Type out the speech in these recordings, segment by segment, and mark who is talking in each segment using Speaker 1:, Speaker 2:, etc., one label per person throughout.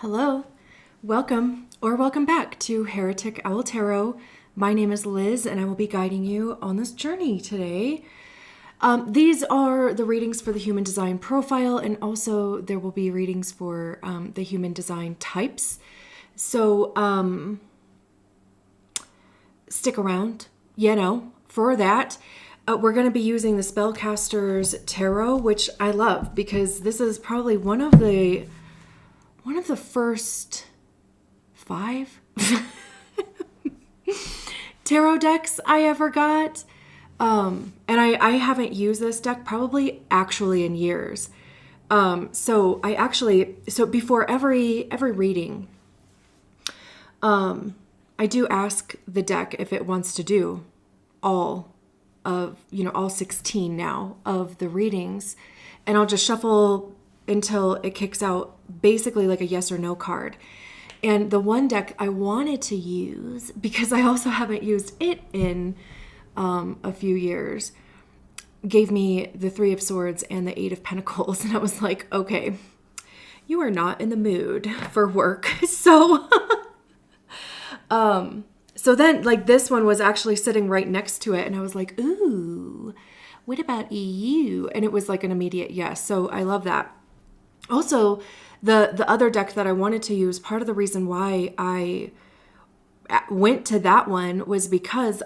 Speaker 1: Hello, welcome back to Heretic Owl Tarot. My name is Liz and I will be guiding you on this journey today. These are the readings for the human design profile, and also there will be readings for the human design types. So stick around, for that. We're going to be using the Spellcaster's tarot, which I love because this is probably one of the first 5 tarot decks I ever got. And I haven't used this deck probably actually in years. So before every reading, I do ask the deck if it wants to do all 16 now of the readings, and I'll just shuffle until it kicks out basically like a yes or no card. And the one deck I wanted to use, because I also haven't used it in a few years, gave me the 3 of Swords and the 8 of Pentacles. And I was like, okay, you are not in the mood for work. So, so then like this one was actually sitting right next to it. And I was like, ooh, what about EU? And it was like an immediate yes. So I love that. Also, the other deck that I wanted to use, part of the reason why I went to that one was because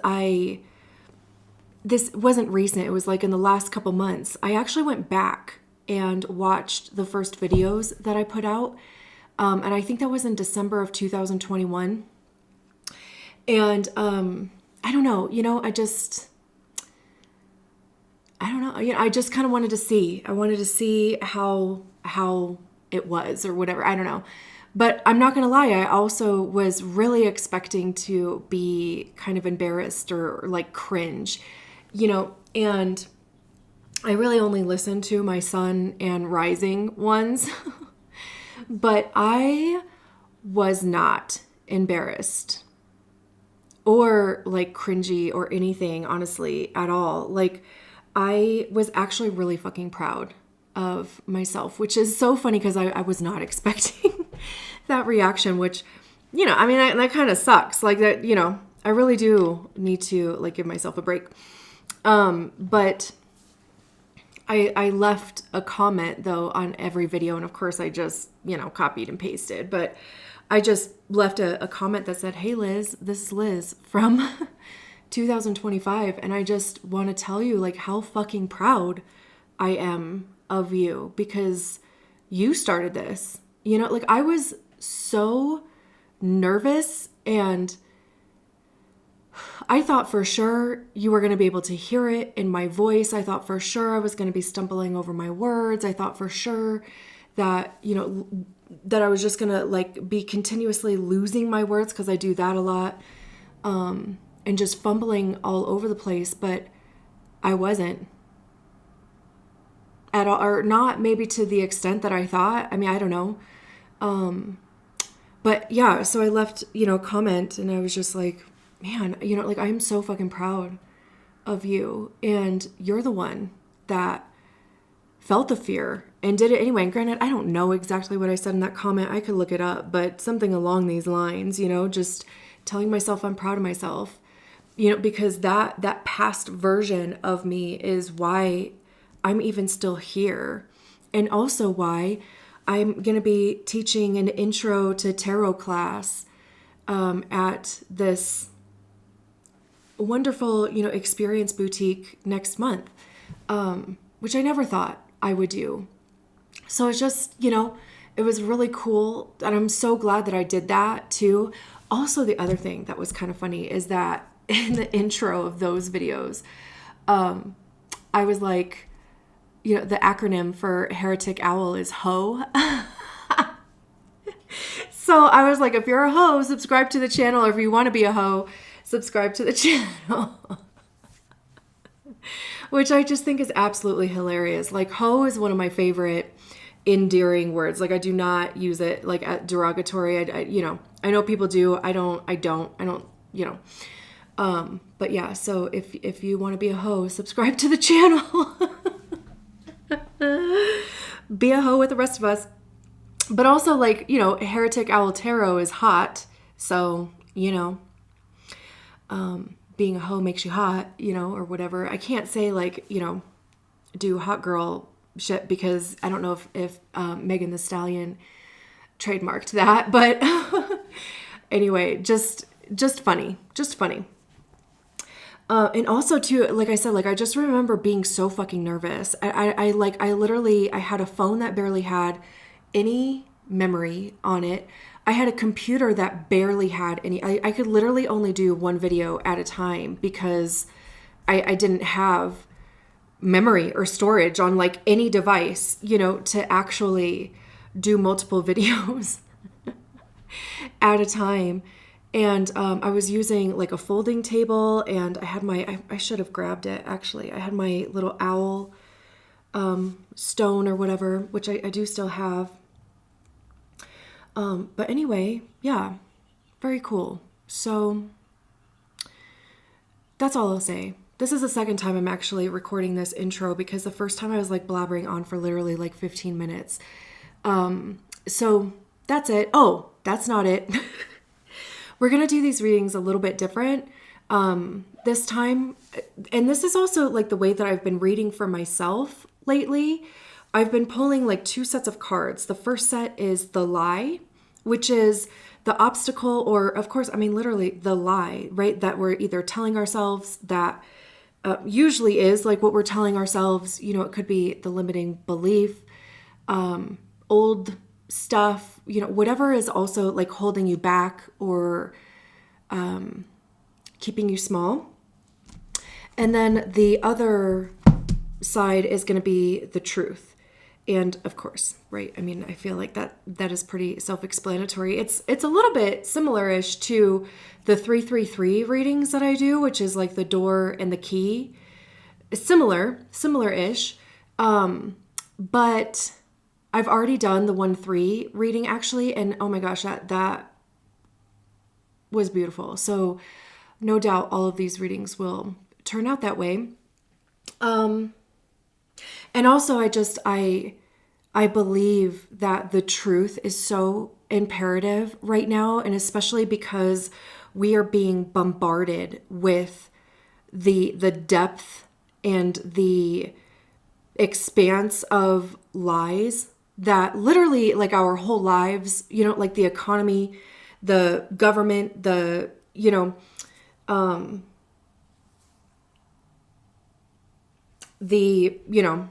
Speaker 1: this wasn't recent. It was like in the last couple months. I actually went back and watched the first videos that I put out. And I think that was in December of 2021. And I don't know, I just kind of wanted to see. I wanted to see how it was or whatever. I don't know. But I'm not going to lie. I also was really expecting to be kind of embarrassed or like cringe, and I really only listened to my sun and rising ones, but I was not embarrassed or like cringy or anything, honestly, at all. Like, I was actually really fucking proud of myself, which is so funny because I was not expecting that reaction, which, that kind of sucks. Like that, I really do need to like give myself a break. But I left a comment though on every video. And of course I just, copied and pasted, but I just left a comment that said, hey Liz, this is Liz from 2025. And I just want to tell you like how fucking proud I am of you because you started this, like I was so nervous and I thought for sure you were going to be able to hear it in my voice. I thought for sure I was going to be stumbling over my words. I thought for sure that, that I was just going to like be continuously losing my words because I do that a lot, and just fumbling all over the place, but I wasn't at all, or not maybe to the extent that I thought. I mean, I don't know. But yeah, so I left, a comment and I was just like, man, like I am so fucking proud of you. And you're the one that felt the fear and did it anyway. And granted, I don't know exactly what I said in that comment. I could look it up, but something along these lines, just telling myself I'm proud of myself, because that past version of me is why I'm even still here. And also why I'm going to be teaching an intro to tarot class at this wonderful, experience boutique next month, which I never thought I would do. So it's just, it was really cool. And I'm so glad that I did that too. Also, the other thing that was kind of funny is that in the intro of those videos, I was like, the acronym for Heretic Owl is HO. So I was like, if you're a hoe, subscribe to the channel. Or if you want to be a hoe, subscribe to the channel. Which I just think is absolutely hilarious. Like, hoe is one of my favorite endearing words. Like, I do not use it like at derogatory. I know people do. I don't, but yeah, so if you want to be a hoe, subscribe to the channel. Be a hoe with the rest of us. But also, like, you know, Heretic Owl Tarot is hot. So, you know, being a hoe makes you hot, you know, or whatever. I can't say, like, you know, do hot girl shit because I don't know if Megan Thee Stallion trademarked that. But anyway, just funny. Just funny. And also too, like I said, like I just remember being so fucking nervous. I literally, I had a phone that barely had any memory on it. I had a computer that barely had any, I could literally only do one video at a time because I didn't have memory or storage on like any device, you know, to actually do multiple videos at a time. And I was using like a folding table, and I had my, I should have grabbed it actually. I had my little owl stone or whatever, which I do still have. But anyway, yeah, very cool. So that's all I'll say. This is the second time I'm actually recording this intro because the first time I was like blabbering on for literally like 15 minutes. So that's it. Oh, that's not it. We're going to do these readings a little bit different this time. And this is also like the way that I've been reading for myself lately. I've been pulling like 2 sets of cards. The first set is the lie, which is the obstacle, or of course, I mean, literally the lie, right? That we're either telling ourselves that usually is like what we're telling ourselves. You know, it could be the limiting belief, old stuff, you know, whatever is also like holding you back or keeping you small. And then the other side is going to be the truth. And of course, right, I mean, I feel like that is pretty self-explanatory. It's a little bit similar-ish to the 333 readings that I do, which is like the door and the key. Similar-ish. But I've already done the 1-3 reading actually, and oh my gosh, that was beautiful. So no doubt all of these readings will turn out that way. And also I believe that the truth is so imperative right now, and especially because we are being bombarded with the depth and the expanse of lies that literally like our whole lives, you know, like the economy, the government, the, you know, the, you know,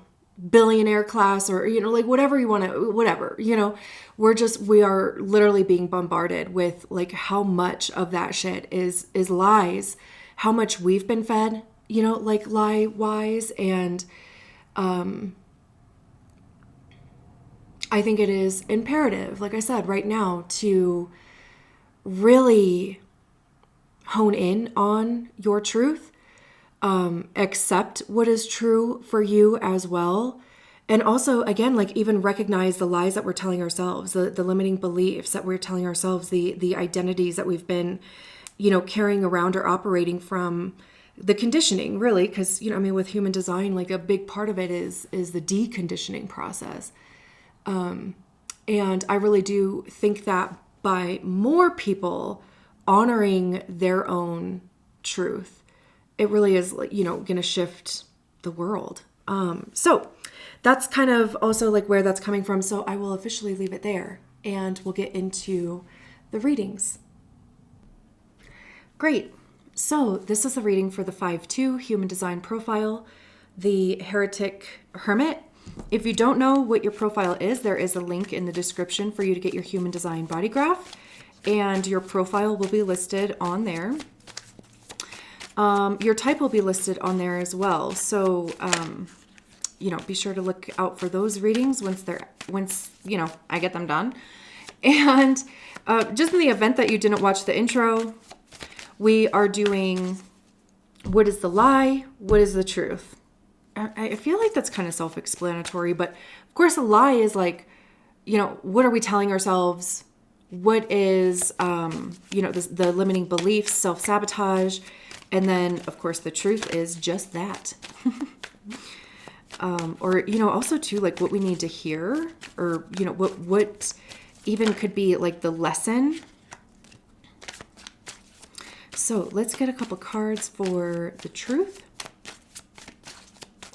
Speaker 1: billionaire class, or, you know, like whatever you want to, whatever, you know, we are literally being bombarded with like how much of that shit is lies, how much we've been fed, you know, like lie wise. And, I think it is imperative, like I said, right now to really hone in on your truth, accept what is true for you as well. And also, again, like even recognize the lies that we're telling ourselves, the limiting beliefs that we're telling ourselves, the identities that we've been, you know, carrying around or operating from, the conditioning, really, because, you know, I mean, with human design, like a big part of it is the deconditioning process. And I really do think that by more people honoring their own truth, it really is, you know, going to shift the world. So that's kind of also like where that's coming from. So I will officially leave it there, and we'll get into the readings. Great. So this is the reading for the 5-2 Human Design Profile, the Heretic Hermit. If you don't know what your profile is, there is a link in the description for you to get your Human Design Body Graph, and your profile will be listed on there. Your type will be listed on there as well. So, you know, be sure to look out for those readings once, you know, I get them done. And just in the event that you didn't watch the intro, we are doing what is the lie, what is the truth. I feel like that's kind of self-explanatory, but of course a lie is like, you know, what are we telling ourselves? What is, you know, the limiting beliefs, self-sabotage. And then of course the truth is just that. or, you know, also too, like what we need to hear, or, you know, what even could be like the lesson. So let's get a couple cards for the truth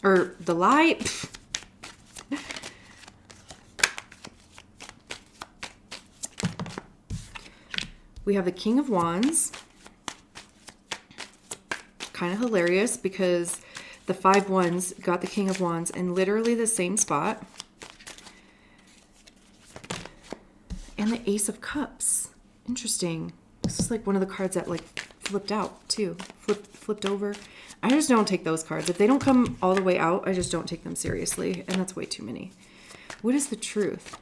Speaker 1: or the lie. We have the King of Wands. Kind of hilarious because the 5 Wands got the King of Wands in literally the same spot. And the Ace of Cups. Interesting. This is like one of the cards that like flipped out too. Flipped over. I just don't take those cards. If they don't come all the way out, I just don't take them seriously. And that's way too many. What is the truth?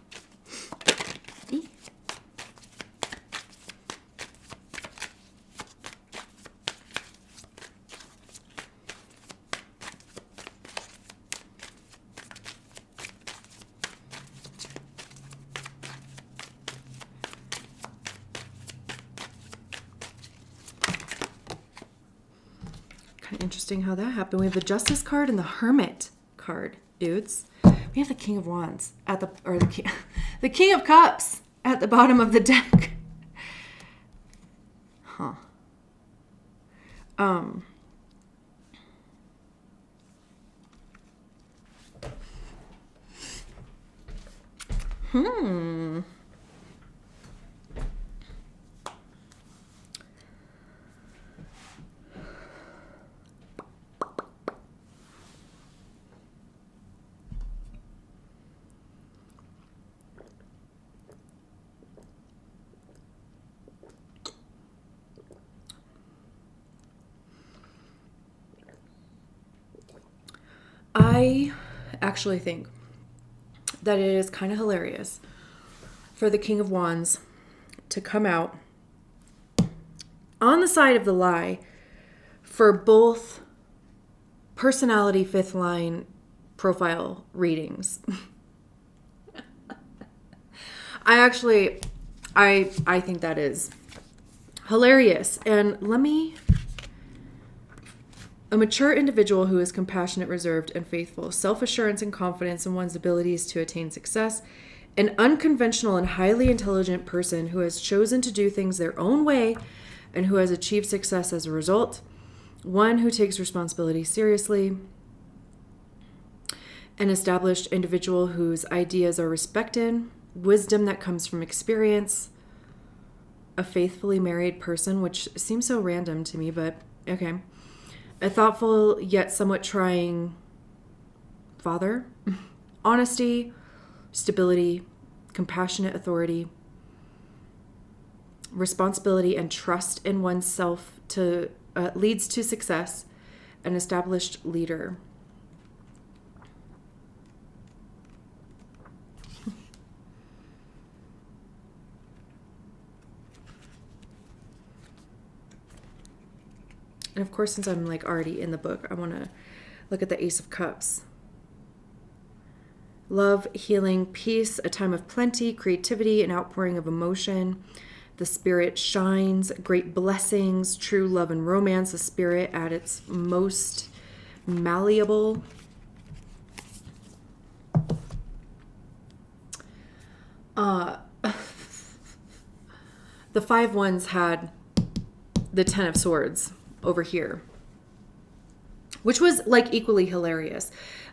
Speaker 1: Kind of interesting how that happened. We have the Justice card and the Hermit card, dudes. We have the King of Wands at the King of Cups at the bottom of the deck. Huh. I actually think that it is kind of hilarious for the King of Wands to come out on the side of the lie for both personality 5th line profile readings. I think that is hilarious. And a mature individual who is compassionate, reserved, and faithful, self-assurance and confidence in one's abilities to attain success, an unconventional and highly intelligent person who has chosen to do things their own way and who has achieved success as a result, one who takes responsibility seriously, an established individual whose ideas are respected, wisdom that comes from experience, a faithfully married person, which seems so random to me, but okay. A thoughtful yet somewhat trying father, honesty, stability, compassionate authority, responsibility and trust in oneself leads to success, an established leader. And of course, since I'm like already in the book, I want to look at the Ace of Cups. Love, healing, peace, a time of plenty, creativity, an outpouring of emotion. The spirit shines, great blessings, true love and romance, the spirit at its most malleable. The 5 Wands had the 10 of Swords over here, which was like equally hilarious.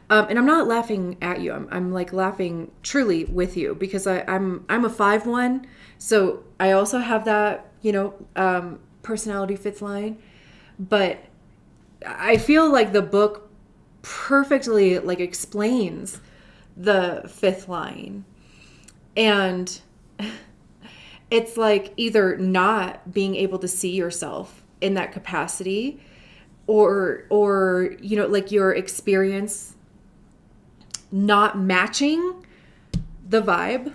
Speaker 1: And I'm not laughing at you. I'm like laughing truly with you because I'm a 5-1. So I also have that, personality 5th line, but I feel like the book perfectly like explains the 5th line. And it's like either not being able to see yourself in that capacity or like your experience not matching the vibe.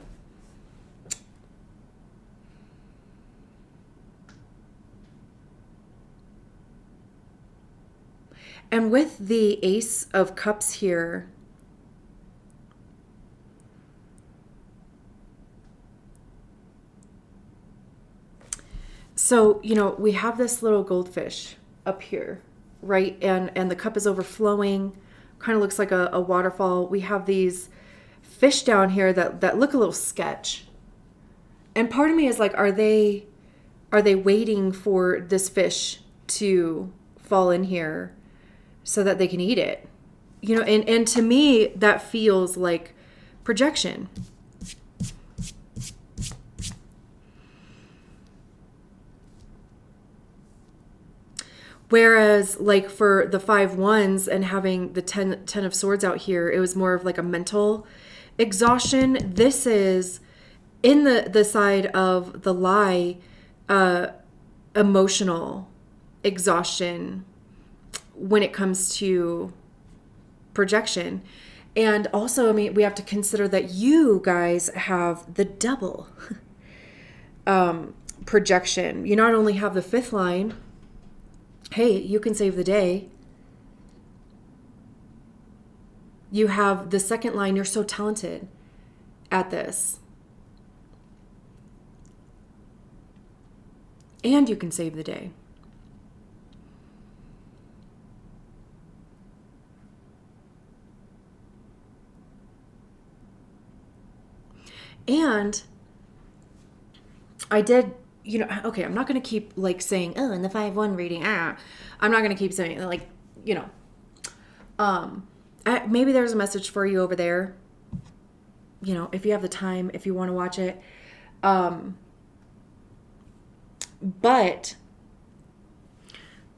Speaker 1: And with the Ace of Cups here, so, we have this little goldfish up here, right? And the cup is overflowing kind of looks like a waterfall. We have these fish down here that look a little sketch. And part of me is like, are they waiting for this fish to fall in here so that they can eat it? You know, and to me, that feels like projection. Whereas like for the 5 wands and having the 10 of swords out here, it was more of like a mental exhaustion. This is in the side of the lie, emotional exhaustion when it comes to projection. And also, I mean, we have to consider that you guys have the double projection. You not only have the 5th line, hey, you can save the day. You have the 2nd line, you're so talented at this. And you can save the day. And I did, you know, okay, I'm not going to keep like saying, oh, in the 5-1 reading, I'm not going to keep saying like, you know, maybe there's a message for you over there. You know, if you have the time, if you want to watch it. But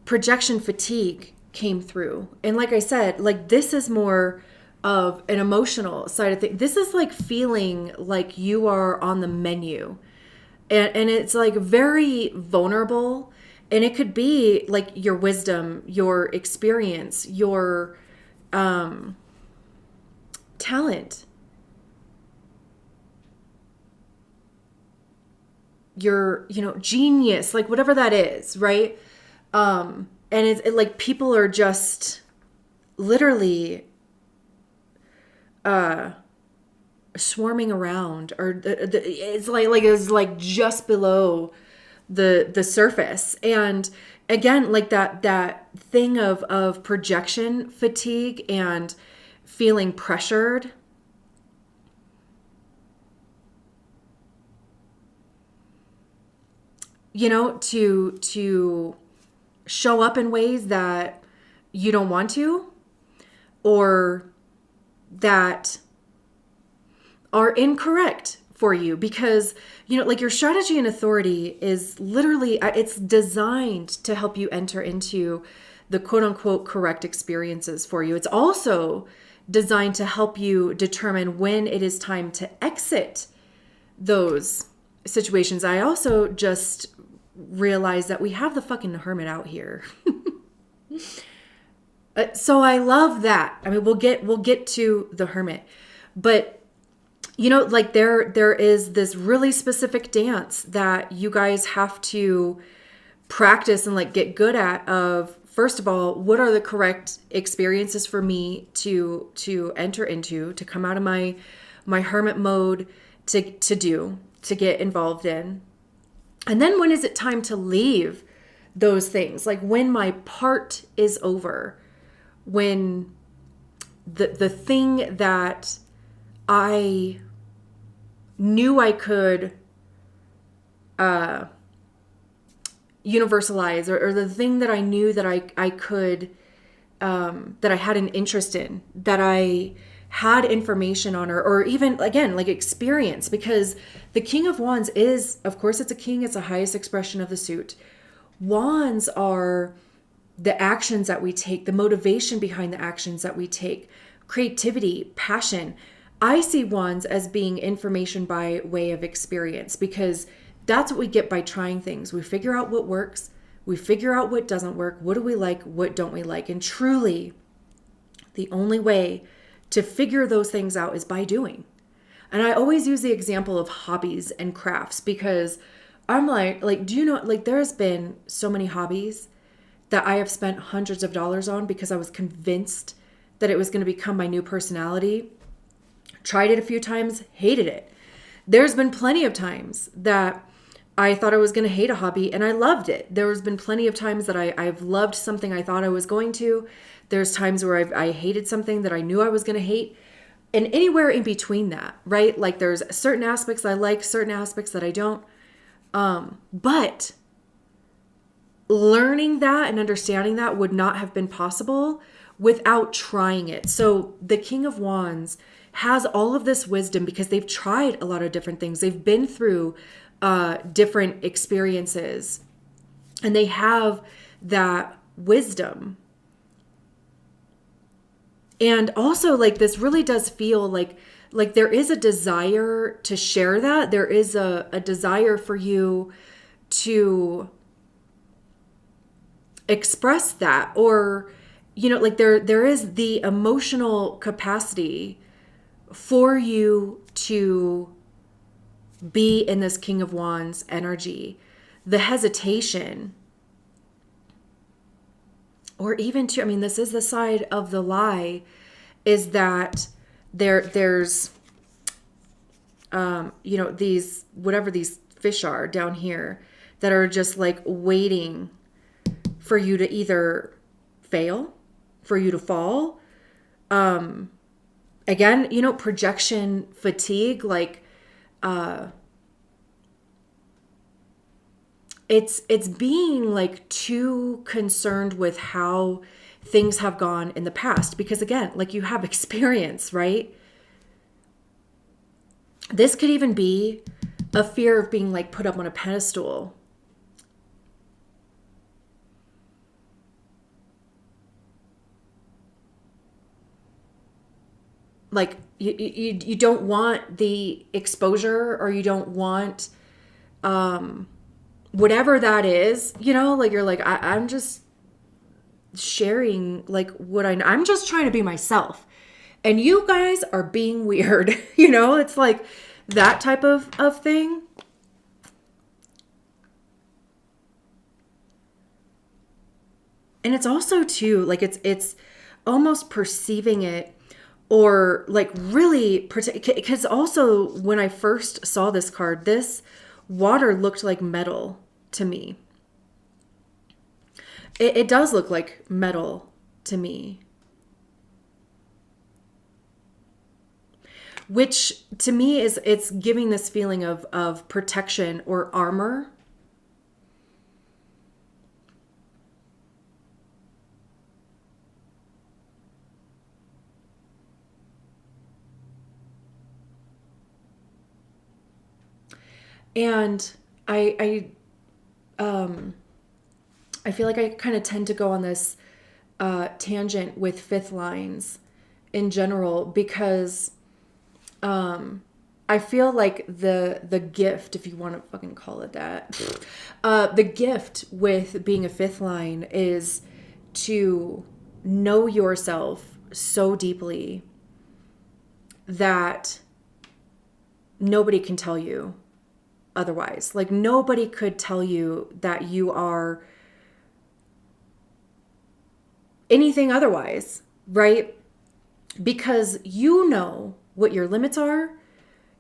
Speaker 1: projection fatigue came through. And like I said, like this is more of an emotional side of things. This is like feeling like you are on the menu. And it's like very vulnerable. And it could be like your wisdom, your experience, your talent, your, you know, genius, like whatever that is, right? And it's like people are just literally swarming around, or it's like just below the surface. And again, like that thing of projection fatigue and feeling pressured. You know, to show up in ways that you don't want to, or that are incorrect for you, because, you know, like your strategy and authority is literally, it's designed to help you enter into the quote unquote correct experiences for you. It's also designed to help you determine when it is time to exit those situations. I also just realized that we have the fucking Hermit out here. So I love that. I mean, we'll get to the Hermit, but you know, like there is this really specific dance that you guys have to practice and like get good at of, first of all, what are the correct experiences for me to enter into, to come out of my hermit mode, to get involved in. And then when is it time to leave those things? Like when my part is over, when the thing that I knew I could universalize, or the thing that I knew that I could, that I had an interest in, that I had information on, or even, again, like experience, because the King of Wands is, of course, it's a king, it's the highest expression of the suit. Wands are the actions that we take, the motivation behind the actions that we take, creativity, passion. I see wands as being information by way of experience, because that's what we get by trying things. We figure out what works. We figure out what doesn't work. What do we like? What don't we like? And truly, the only way to figure those things out is by doing. And I always use the example of hobbies and crafts, because I'm like, do you know, like there's been so many hobbies that I have spent hundreds of dollars on because I was convinced that it was going to become my new personality. Tried it a few times, hated it. There's been plenty of times that I thought I was going to hate a hobby, and I loved it. There's been plenty of times that I've loved something I thought I was going to. There's times where I hated something that I knew I was going to hate. And anywhere in between that, right? Like there's certain aspects I like, certain aspects that I don't. But learning that and understanding that would not have been possible without trying it. So the King of Wands has all of this wisdom because they've tried a lot of different things. They've been through different experiences, and they have that wisdom. And also, like, this really does feel like there is a desire to share that. There is a desire for you to express that, or, you know, like there is the emotional capacity for you to be in this King of Wands energy. The hesitation, or even to, I mean, this is the side of the lie, is that there's, you know, these, whatever these fish are down here that are just like waiting for you to either fail, for you to fall. Again, you know, projection fatigue, like, it's being like too concerned with how things have gone in the past, because again, like, you have experience, right? This could even be a fear of being like put up on a pedestal. Like you don't want the exposure, or you don't want whatever that is, you know, like you're like, I'm just sharing like what I'm just trying to be myself, and you guys are being weird. You know, it's like that type of thing. And it's also too, like, it's almost perceiving it, or like really, because also when I first saw this card, this water looked like metal to me. It does look like metal to me. Which to me is, it's giving this feeling of protection or armor. And I feel like I kind of tend to go on this tangent with fifth lines in general, because I feel like the gift, if you want to fucking call it that, the gift with being a fifth line is to know yourself so deeply that nobody can tell you otherwise. Like, nobody could tell you that you are anything otherwise, right? Because you know what your limits are,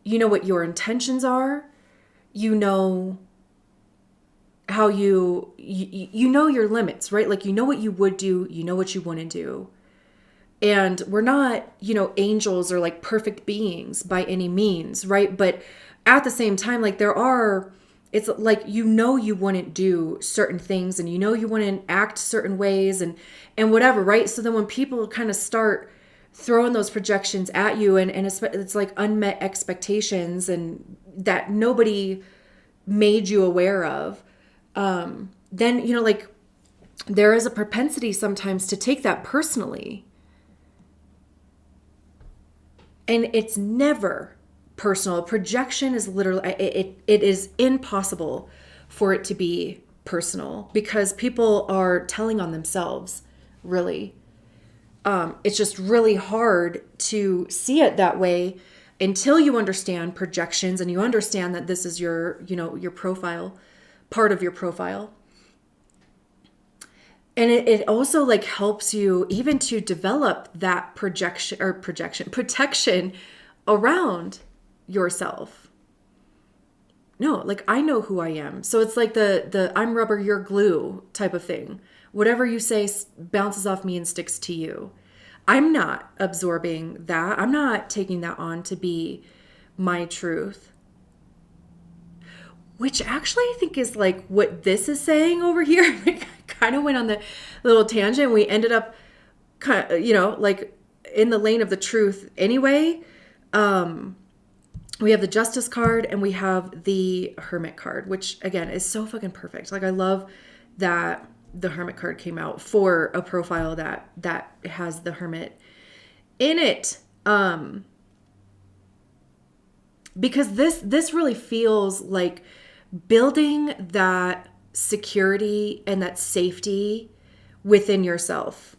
Speaker 1: you know what your intentions are, you know how you know your limits, right? Like, you know what you would do, you know what you wouldn't do. And we're not, you know, angels or like perfect beings by any means, right? But at the same time, like, it's like, you know, you wouldn't do certain things, and you know you wouldn't act certain ways, and whatever, right? So then when people kind of start throwing those projections at you, and it's like unmet expectations, and that nobody made you aware of, then, you know, like, there is a propensity sometimes to take that personally. And it's never personal. Projection is literally, it is impossible for it to be personal, because people are telling on themselves, really. It's just really hard to see it that way until you understand projections, and you understand that this is your, you know, your profile, part of your profile. And it also like helps you even to develop that protection around yourself. No, like I know who I am. So it's like the I'm rubber, you're glue type of thing. Whatever you say bounces off me and sticks to you. I'm not absorbing that. I'm not taking that on to be my truth. Which actually I think is like what this is saying over here. Like, I kind of went on the little tangent. We ended up kind of, like in the lane of the truth anyway. We have the Justice card and we have the Hermit card, which again is so fucking perfect. Like I love that the Hermit card came out for a profile that has the Hermit in it. Because this really feels like building that security and that safety within yourself.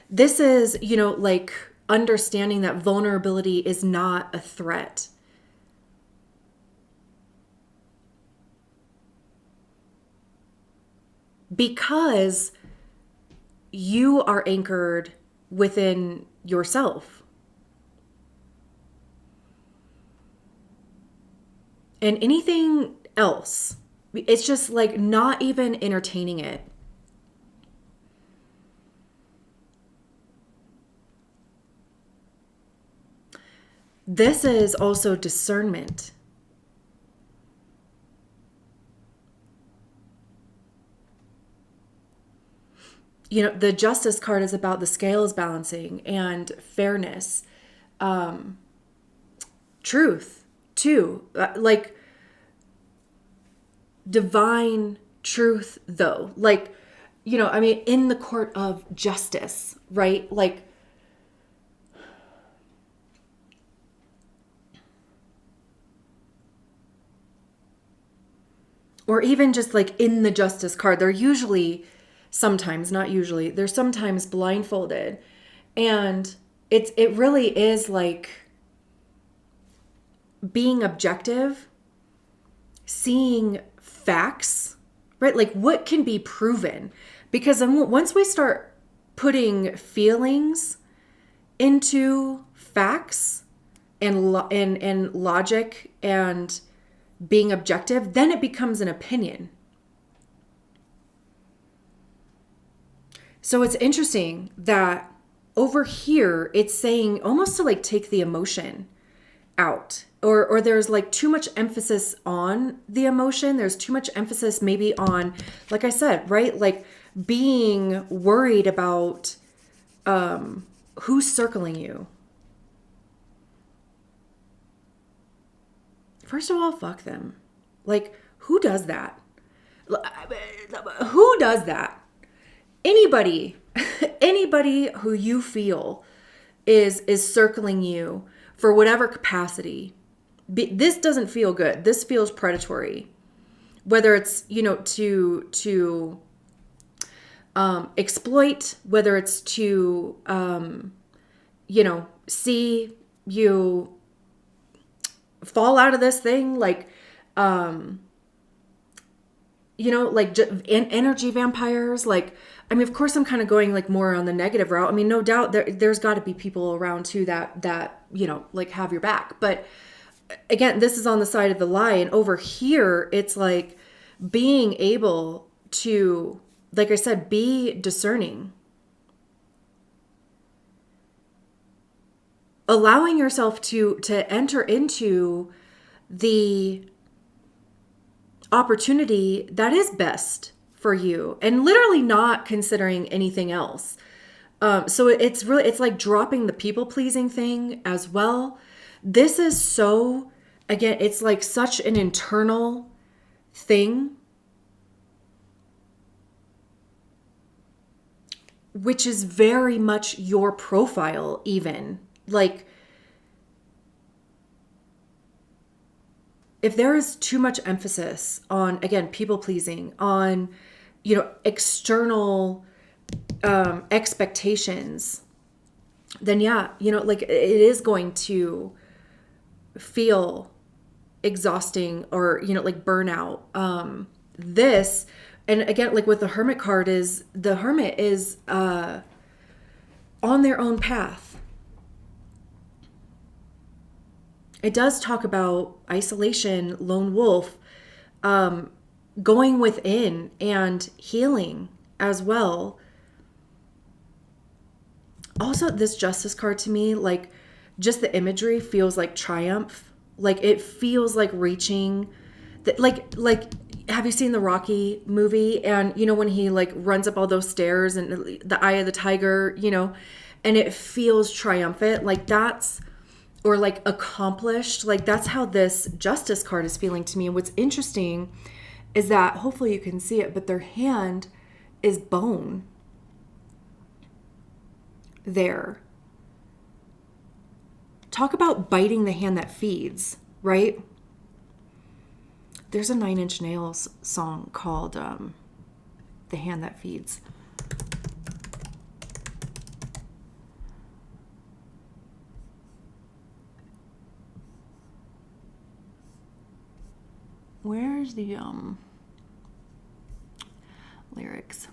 Speaker 1: This is, like understanding that vulnerability is not a threat. Because you are anchored within yourself. And anything else, it's just like not even entertaining it. This is also discernment. The Justice card is about the scales balancing and fairness. Truth, too. Like divine truth, though. Like, in the court of justice, right? Like, or even just like in the Justice card, they're usually, sometimes, not usually, they're sometimes blindfolded. And it really is like being objective, seeing facts, right? Like what can be proven? Because then once we start putting feelings into facts and logic and being objective, then it becomes an opinion. So it's interesting that over here, it's saying almost to like take the emotion out, or there's like too much emphasis on the emotion. There's too much emphasis maybe on, like I said, right? Like being worried about who's circling you. First of all, fuck them. Like, who does that? Who does that? Anybody who you feel is circling you for whatever capacity. This doesn't feel good. This feels predatory. Whether it's, to exploit, whether it's to, see you fall out of this thing, like, like energy vampires. Like, I mean, of course I'm kind of going like more on the negative route. I mean, no doubt there's got to be people around too that, like have your back. But again, this is on the side of the lie. And over here, it's like being able to, like I said, be discerning. Allowing yourself to enter into the opportunity that is best for you and literally not considering anything else. So it's like dropping the people pleasing thing as well. This is so, again, it's like such an internal thing, which is very much your profile even. Like, if there is too much emphasis on, again, people pleasing, on, external expectations, then yeah, like it is going to feel exhausting or, like burnout. This, and again, like with the Hermit card, is the Hermit is on their own path. it does talk about isolation, lone wolf, going within and healing as well. Also, this justice card to me, like just the imagery feels like triumph. Like it feels like reaching like have you seen the Rocky movie? And you know when he like runs up all those stairs and the eye of the tiger, you know, and it feels triumphant, like that's, or like accomplished, like that's how this justice card is feeling to me. And what's interesting is that, hopefully you can see it, but their hand is bone there. Talk about biting the hand that feeds, right? There's a 9 Inch Nails song called The Hand That Feeds. Where's the lyrics?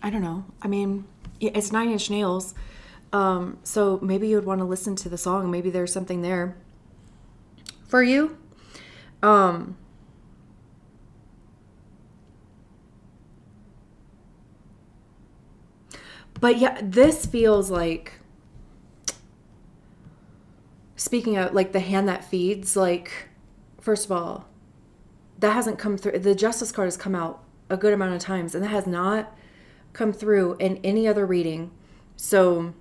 Speaker 1: I don't know. I mean, it's 9 Inch Nails. So maybe you would want to listen to the song. Maybe there's something there for you. But yeah, this feels like, speaking of like the hand that feeds, like, first of all, that hasn't come through. The justice card has come out a good amount of times, and that has not come through in any other reading. So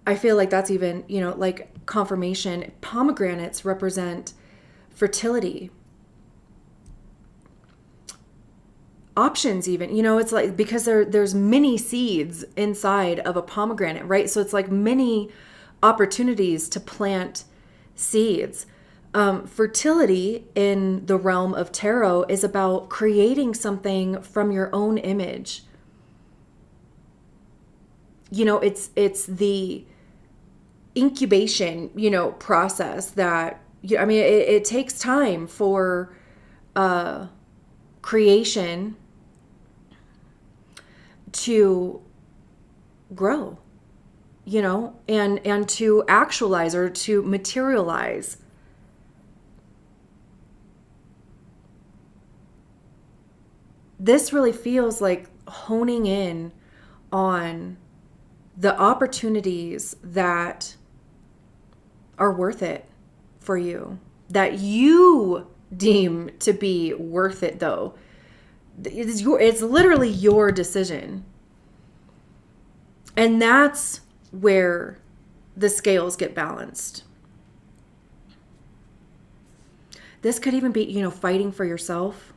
Speaker 1: I feel like that's even, you know, like confirmation. Pomegranates represent fertility, options even, you know, it's like, because there's many seeds inside of a pomegranate, right? So it's like many opportunities to plant seeds. Fertility in the realm of tarot is about creating something from your own image. You know, it's the incubation, you know, process that, I mean, it takes time for creation to grow, you know, and to actualize or to materialize. This really feels like honing in on the opportunities that are worth it for you, that you deem to be worth it, though. It's literally your decision. And that's where the scales get balanced. This could even be, you know, fighting for yourself.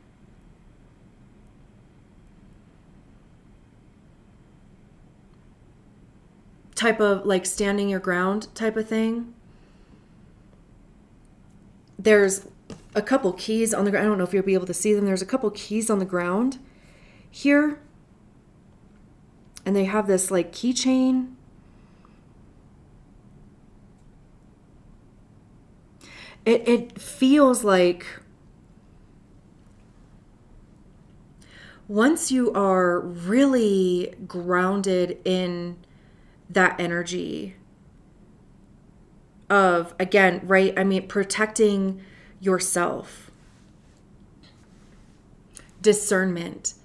Speaker 1: Type of like standing your ground type of thing. There's a couple keys on the ground. I don't know if you'll be able to see them. There's a couple keys on the ground here. And they have this like keychain. It feels like once you are really grounded in that energy of, again, right? I mean, protecting yourself, discernment,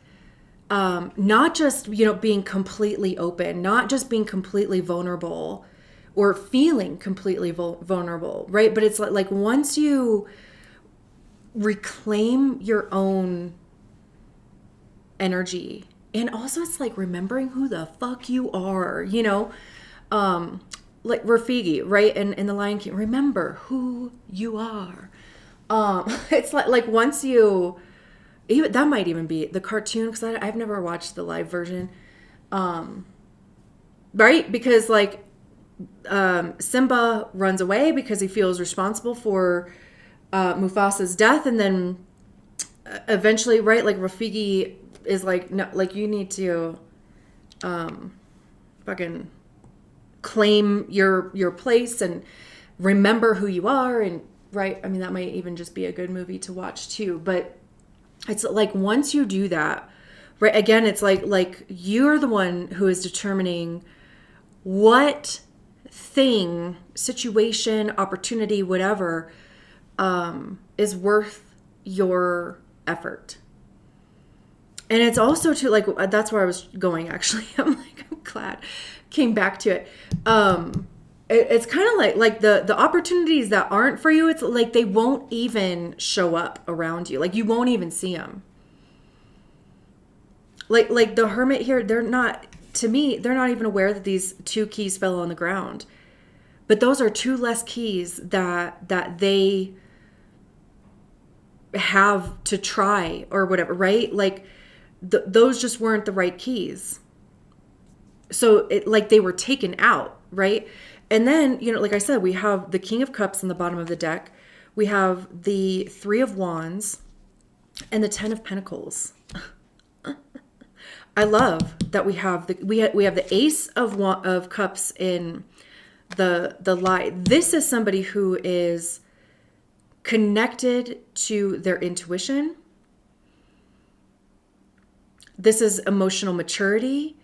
Speaker 1: not just, you know, being completely open, not just being completely vulnerable or feeling completely vulnerable, right? But it's like once you reclaim your own energy, and also it's like remembering who the fuck you are, you know, like Rafiki, right? And in The Lion King, remember who you are. It's like once you, even that might even be the cartoon, because I've never watched the live version, right? Because like Simba runs away because he feels responsible for Mufasa's death, and then eventually, right, like Rafiki is like, no, like you need to fucking claim your place and remember who you are. And right, I mean, that might even just be a good movie to watch too. But it's like once you do that, right, again, it's like you're the one who is determining what thing, situation, opportunity, whatever, is worth your effort. And it's also too, like, that's where I was going, actually. I'm glad came back to it. It's kind of like the opportunities that aren't for you, it's like they won't even show up around you. Like you won't even see them. Like the hermit here, they're not, to me, they're not even aware that these 2 keys fell on the ground. But those are 2 less keys that they have to try or whatever, right? Like those just weren't the right keys. So it, like they were taken out, right? And then, like I said, we have the King of Cups in the bottom of the deck. We have the 3 of Wands and the 10 of Pentacles. I love that we have the Ace of Cups in the light. This is somebody who is connected to their intuition. This is emotional maturity.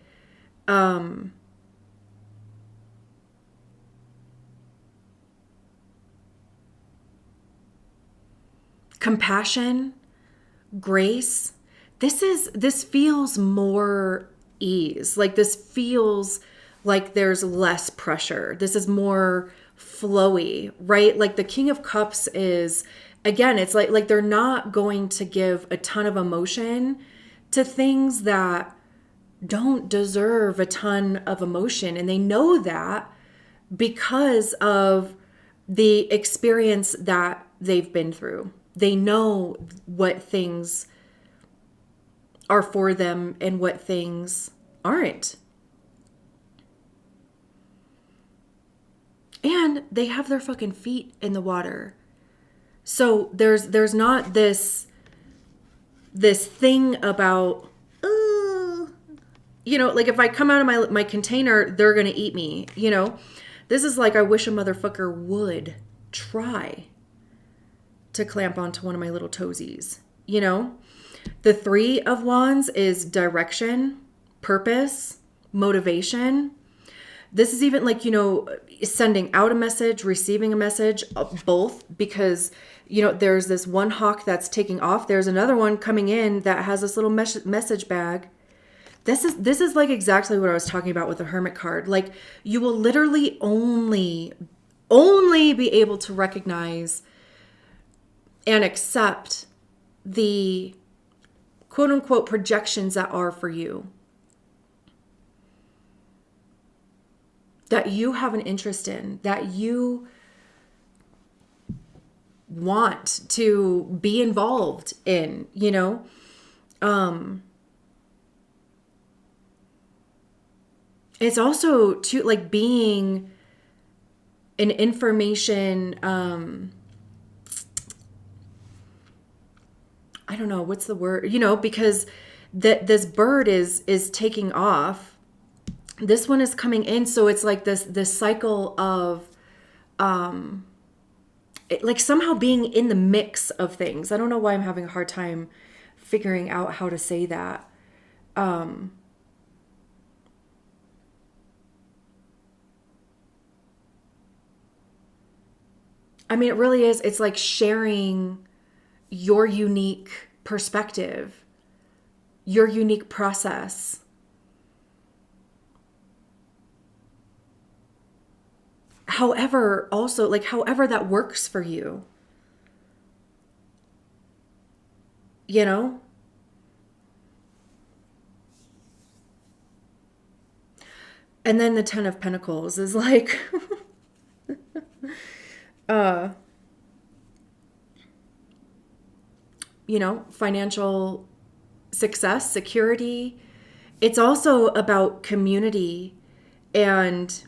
Speaker 1: Compassion, grace. This feels more ease. Like this feels like there's less pressure. This is more flowy, right? Like the King of Cups is, again, it's like they're not going to give a ton of emotion to things that don't deserve a ton of emotion. And they know that because of the experience that they've been through. They know what things are for them and what things aren't. And they have their fucking feet in the water. So there's not this thing about, like if I come out of my container, they're going to eat me, This is like, I wish a motherfucker would try to clamp onto one of my little toesies, The 3 of Wands is direction, purpose, motivation. This is even like, sending out a message, receiving a message, both, because, there's this one hawk that's taking off. There's another one coming in that has this little message bag. This is like exactly what I was talking about with the Hermit card. Like you will literally only be able to recognize and accept the quote unquote projections that are for you, that you have an interest in, that you want to be involved in, It's also too, like being an information, I don't know, what's the word, because this bird is taking off. This one is coming in. So it's like this cycle of, like somehow being in the mix of things. I don't know why I'm having a hard time figuring out how to say that. I mean, it really is. It's like sharing your unique perspective, your unique process. However, also, like, however that works for you. And then the 10 of Pentacles is like, financial success, security. It's also about community and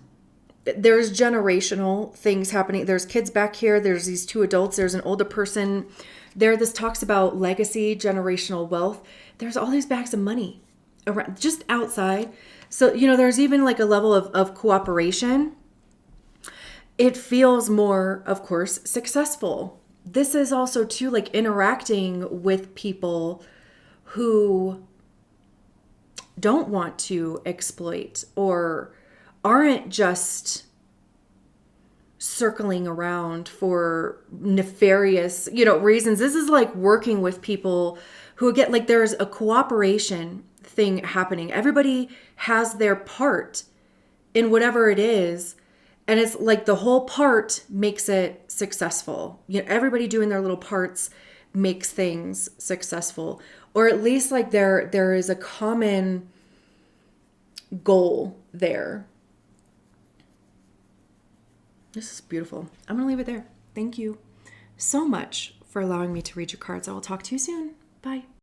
Speaker 1: there's generational things happening. There's kids back here. There's these two adults. There's an older person there. This talks about legacy, generational wealth. There's all these bags of money around, just outside. So, there's even like a level of cooperation. It feels more, of course, successful. This is also too like interacting with people who don't want to exploit or aren't just circling around for nefarious, reasons. This is like working with people who get like there's a cooperation thing happening. Everybody has their part in whatever it is. And it's like the whole part makes it successful. Everybody doing their little parts makes things successful. Or at least like there is a common goal there. This is beautiful. I'm going to leave it there. Thank you so much for allowing me to read your cards. I will talk to you soon. Bye.